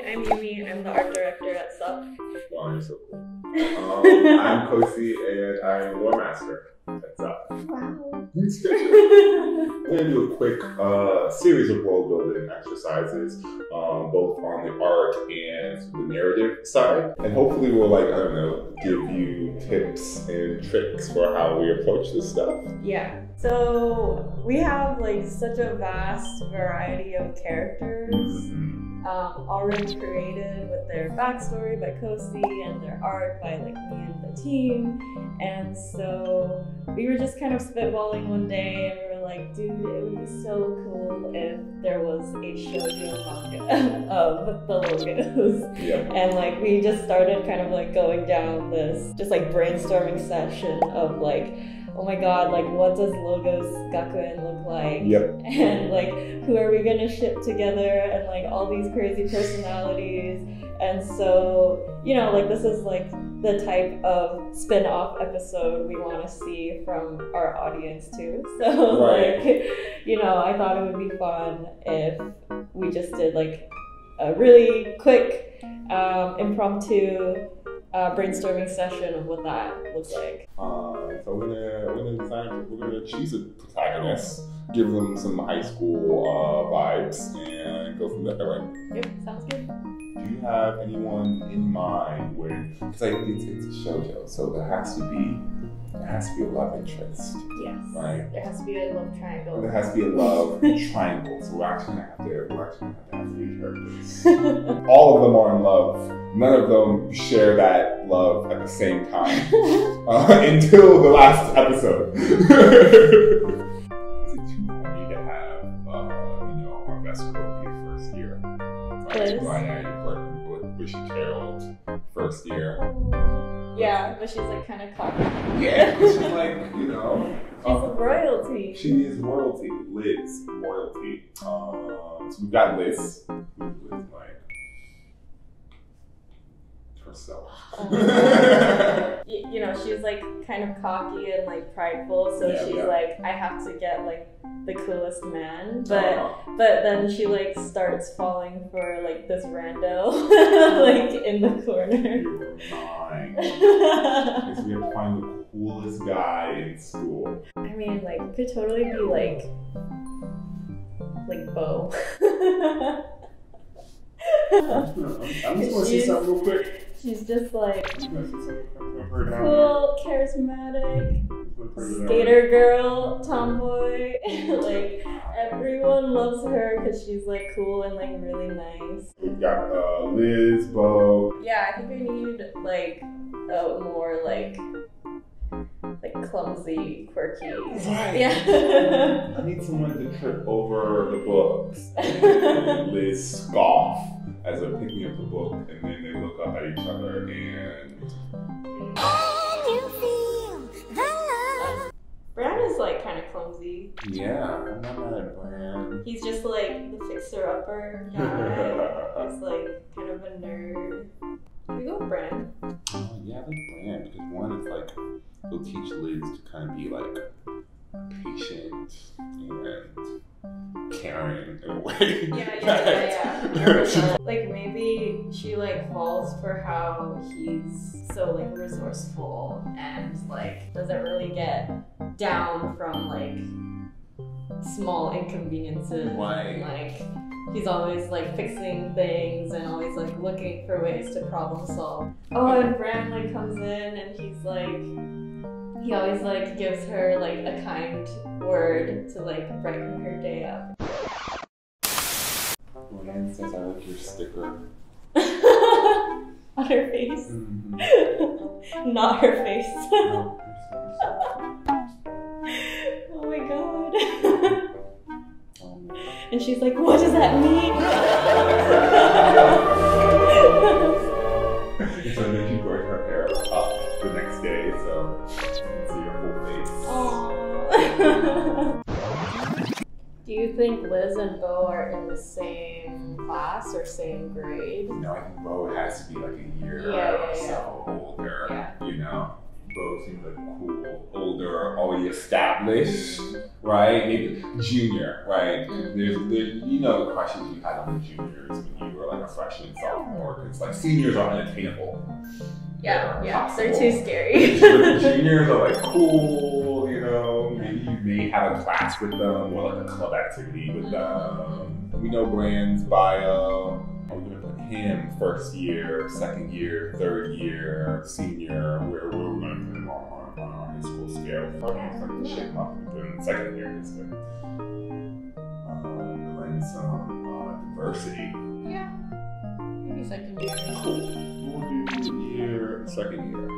I'm Yumi. I'm the art director at SUP. Wow, you're so cool. I'm Kosi, and I'm lore master at SUP. Wow. We're going to do a quick series of world building exercises, both on the art and the narrative side. And hopefully we'll, give you tips and tricks for how we approach this stuff. Yeah. So we have such a vast variety of characters already created with their backstory by Kosi and their art by me and the team. And so we were just kind of spitballing one day and we were like, dude, it would be so cool if there was a shoujo manga of the logos. Yeah. And we just started kind of going down this just brainstorming session of oh my god, what does Logos Gakuen look like? Yep. And who are we gonna ship together? And all these crazy personalities. And so, this is the type of spin-off episode we want to see from our audience too. So right. I thought it would be fun if we just did a really quick impromptu brainstorming session of what that looks like. So we're gonna choose a protagonist, give them some high school vibes, and go from there. Right? Yep, sounds good. Do you have anyone in mind because it's a shoujo, so there has to be a love interest. Yes. Right? There has to be a love triangle. There has to be a love triangle. So we're actually gonna have to have 3 characters. All of them are in love. None of them share that love at the same time until the last episode. Is it too corny to have our best girl be a first year? Bushy Carol first year. Yeah, but she's kind of cocky. Yeah, she's she's royalty. She is royalty. Liz, royalty. So we've got Liz. Herself. She's kind of cocky and prideful, so she's I have to get the coolest man, but then she starts falling for this rando in the corner. You're mine. Because we have to find the coolest guy in school. I mean, could totally be Bo. I'm just gonna see something real quick. She's just cool, charismatic, skater girl, tomboy. Everyone loves her because she's cool and really nice. We've got Liz, Bo. Yeah, I think we need a more clumsy, quirky. Right. Yeah. I need someone to trip over the books and Liz scoff as they're picking up the book, and then they look up at each other and. Bran is kind of clumsy. Yeah, I'm not mad at Bran. He's just the fixer-upper guy. He's kind of a nerd. Can we go with Bran? Yeah, I like Bran because one is he'll teach Liz to kind of be patient and caring in a way. Yeah. Maybe she falls for how he's so resourceful and doesn't really get down from small inconveniences. Right. And, he's always fixing things and always looking for ways to problem solve. Oh, and Bran comes in and he's he always gives her a kind word to brighten her day up. Bran says, "I like your sticker." On her face. Mm-hmm. Not her face. No, Oh my god. And she's what does that mean? So then she brushed her hair up the next day, so you can see her whole face. Aww. Do you think Liz and Bo are in the same class or same grade? No, I think Bo has to be a year or so older. Yeah. Bo seems cool, older, already established, right? Maybe junior, right? There's the questions you had on the juniors when you were a freshman, sophomore, because like seniors are unattainable. Yeah, they're too scary. Juniors are like cool, you know, maybe you may have a class with them or like a club activity with them. We know Bran's bio. We're gonna put him first year, second year, third year, senior, where we're gonna put him on our high school scale. Starting to shape him up in second year this year. And then some diversity. Yeah, maybe second year. Cool. We'll do second year.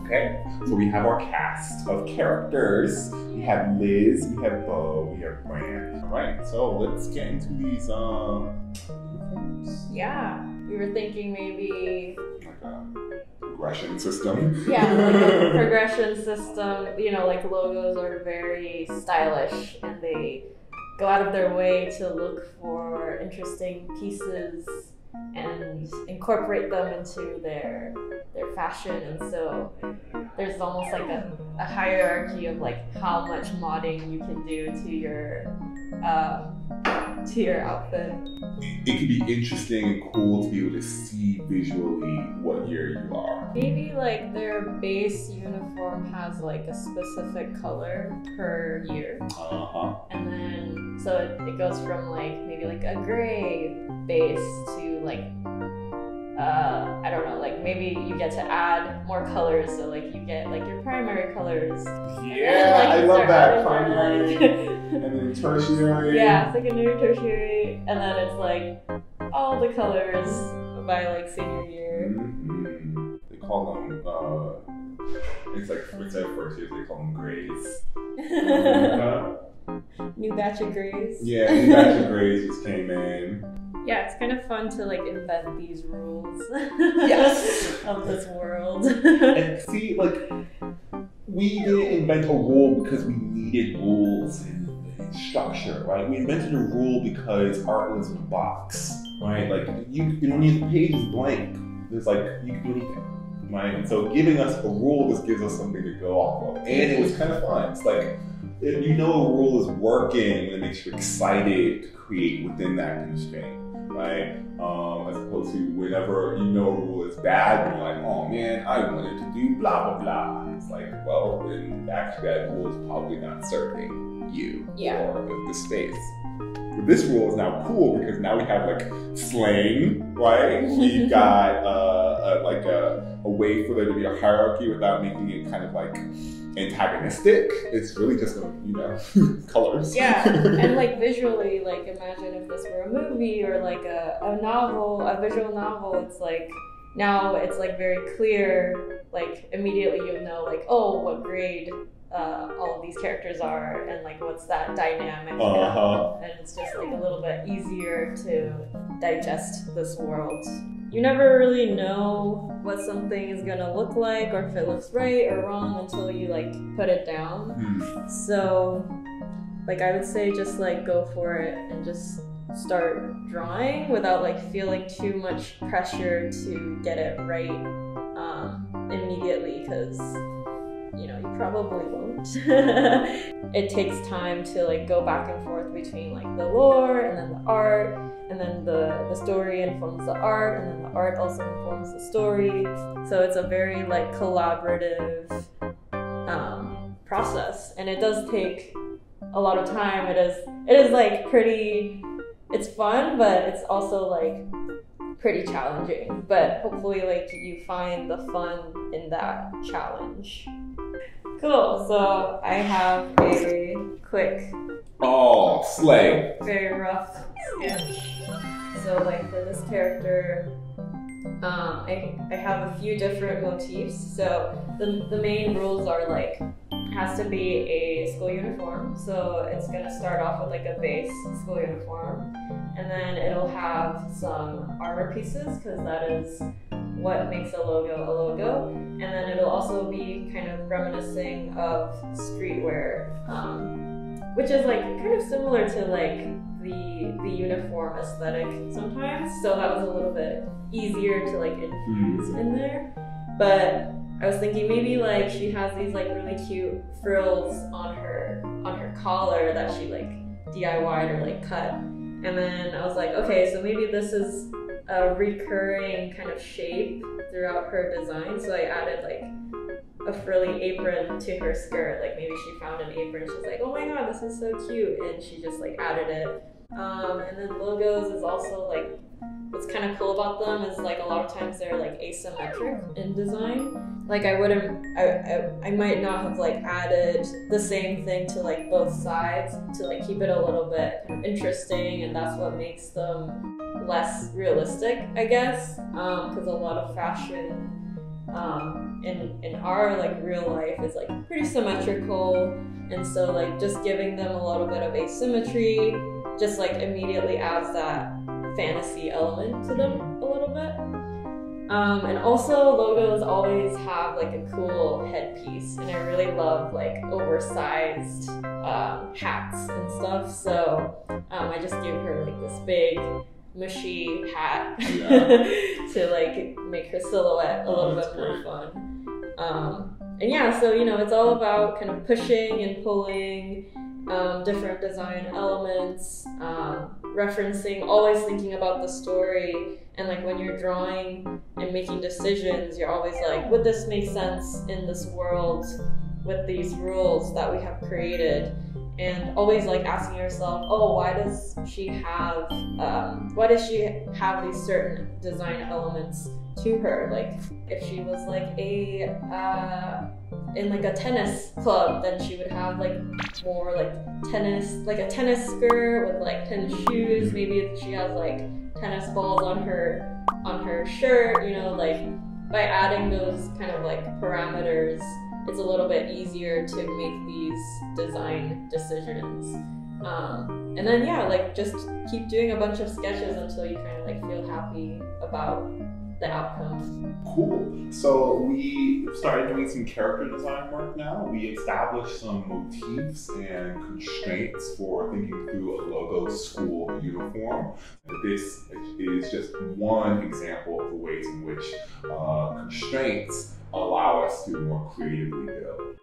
Okay, so we have our cast of characters. We have Liz, we have Bo, we have Bran. All right, so let's get into these uniforms. Yeah, we were thinking maybe like a progression system. Yeah, like a progression system. You know, like logos are very stylish and they go out of their way to look for interesting pieces and incorporate them into their fashion, and so there's almost like a hierarchy of like how much modding you can do to your outfit. It could be interesting and cool to be able to see visually what year you are. Maybe like their base uniform has like a specific color per year. And then so it goes from like maybe like a gray base to like I don't know, like maybe you get to add more colors, so like you get like your primary colors. Yeah, like, I love that. Like, and then tertiary. Yeah, secondary, tertiary, and then it's like all the colors by like senior year. Mm-hmm. They call them it's like first years they call them grays. New batch of grays. Yeah, new batch of grays just came in. Yeah, it's kind of fun to like invent these rules. Yes. Of this world. And see, like, we didn't invent a rule because we needed rules and structure, right? We invented a rule because art lives in a box, right? Like, you don't need the page is blank. There's like, you can do anything, right? And so giving us a rule just gives us something to go off of. And it was kind of fun. It's like, if you know a rule is working, it makes you excited to create within that constraint. Right? As opposed to whenever you know a rule is bad, you're like, oh man, I wanted to do blah blah blah. It's like, well, then actually that rule is probably not serving you or the space. But this rule is now cool because now we have like slang, right? We've got a way for there to be a hierarchy without making it kind of like antagonistic. It's really just colors. Yeah, and like visually, like imagine if this were a movie or like a novel, a visual novel. It's like now it's like very clear. Like immediately you'll know like, oh, what grade all of these characters are, and like what's that dynamic. And it's just like a little bit easier to digest this world. You never really know what something is gonna look like or if it looks right or wrong until you like put it down. So like I would say just like go for it and just start drawing without like feeling too much pressure to get it right immediately, because you probably won't. It takes time to like go back and forth between like the lore and then the art, and then the story informs the art, and then the art also informs the story. So it's a very like collaborative process, and it does take a lot of time. It is like it's fun, but it's also like pretty challenging. But hopefully like you find the fun in that challenge. Cool, so I have a quick slay. Very rough sketch. So like for this character, I have a few different motifs. So the main rules are like, it has to be a school uniform. So it's gonna start off with like a base school uniform, and then it'll have some armor pieces because that is what makes a logo. And then it'll also be kind of reminiscing of streetwear, which is like kind of similar to like the uniform aesthetic sometimes. So that was a little bit easier to like infuse in there. But I was thinking maybe like she has these like really cute frills on her collar that she like DIY'd or like cut. And then I was like, okay, so maybe this is a recurring kind of shape throughout her design. So I added like a frilly apron to her skirt. Like maybe she found an apron, she's like, oh my god, this is so cute, and she just like added it. And then logos is also like, what's kind of cool about them is like a lot of times they're like asymmetric in design. Like I might not have like added the same thing to like both sides to like keep it a little bit kind of interesting, and that's what makes them less realistic, I guess, because a lot of fashion in our like real life is like pretty symmetrical, and so like just giving them a little bit of asymmetry just like immediately adds that fantasy element to them a little bit. And also logos always have like a cool headpiece, and I really love like oversized hats and stuff, so I just gave her like this big mushy hat to like make her silhouette a little bit more fun. And yeah, so you know, it's all about kind of pushing and pulling different design elements, referencing, always thinking about the story, and like when you're drawing and making decisions, you're always like, would this make sense in this world with these rules that we have created? And always like asking yourself, oh, why does she have these certain design elements to her? Like if she was like in like a tennis club, then she would have like more like a tennis skirt with like tennis shoes. Maybe she has like tennis balls on her shirt, you know, like by adding those kind of like parameters, it's a little bit easier to make these design decisions. And then yeah, like just keep doing a bunch of sketches until you kind of like feel happy about the outcome. Cool. So we started doing some character design work now. We established some motifs and constraints for thinking through a logo school uniform. This is just one example of the ways in which constraints allow us to more creatively build.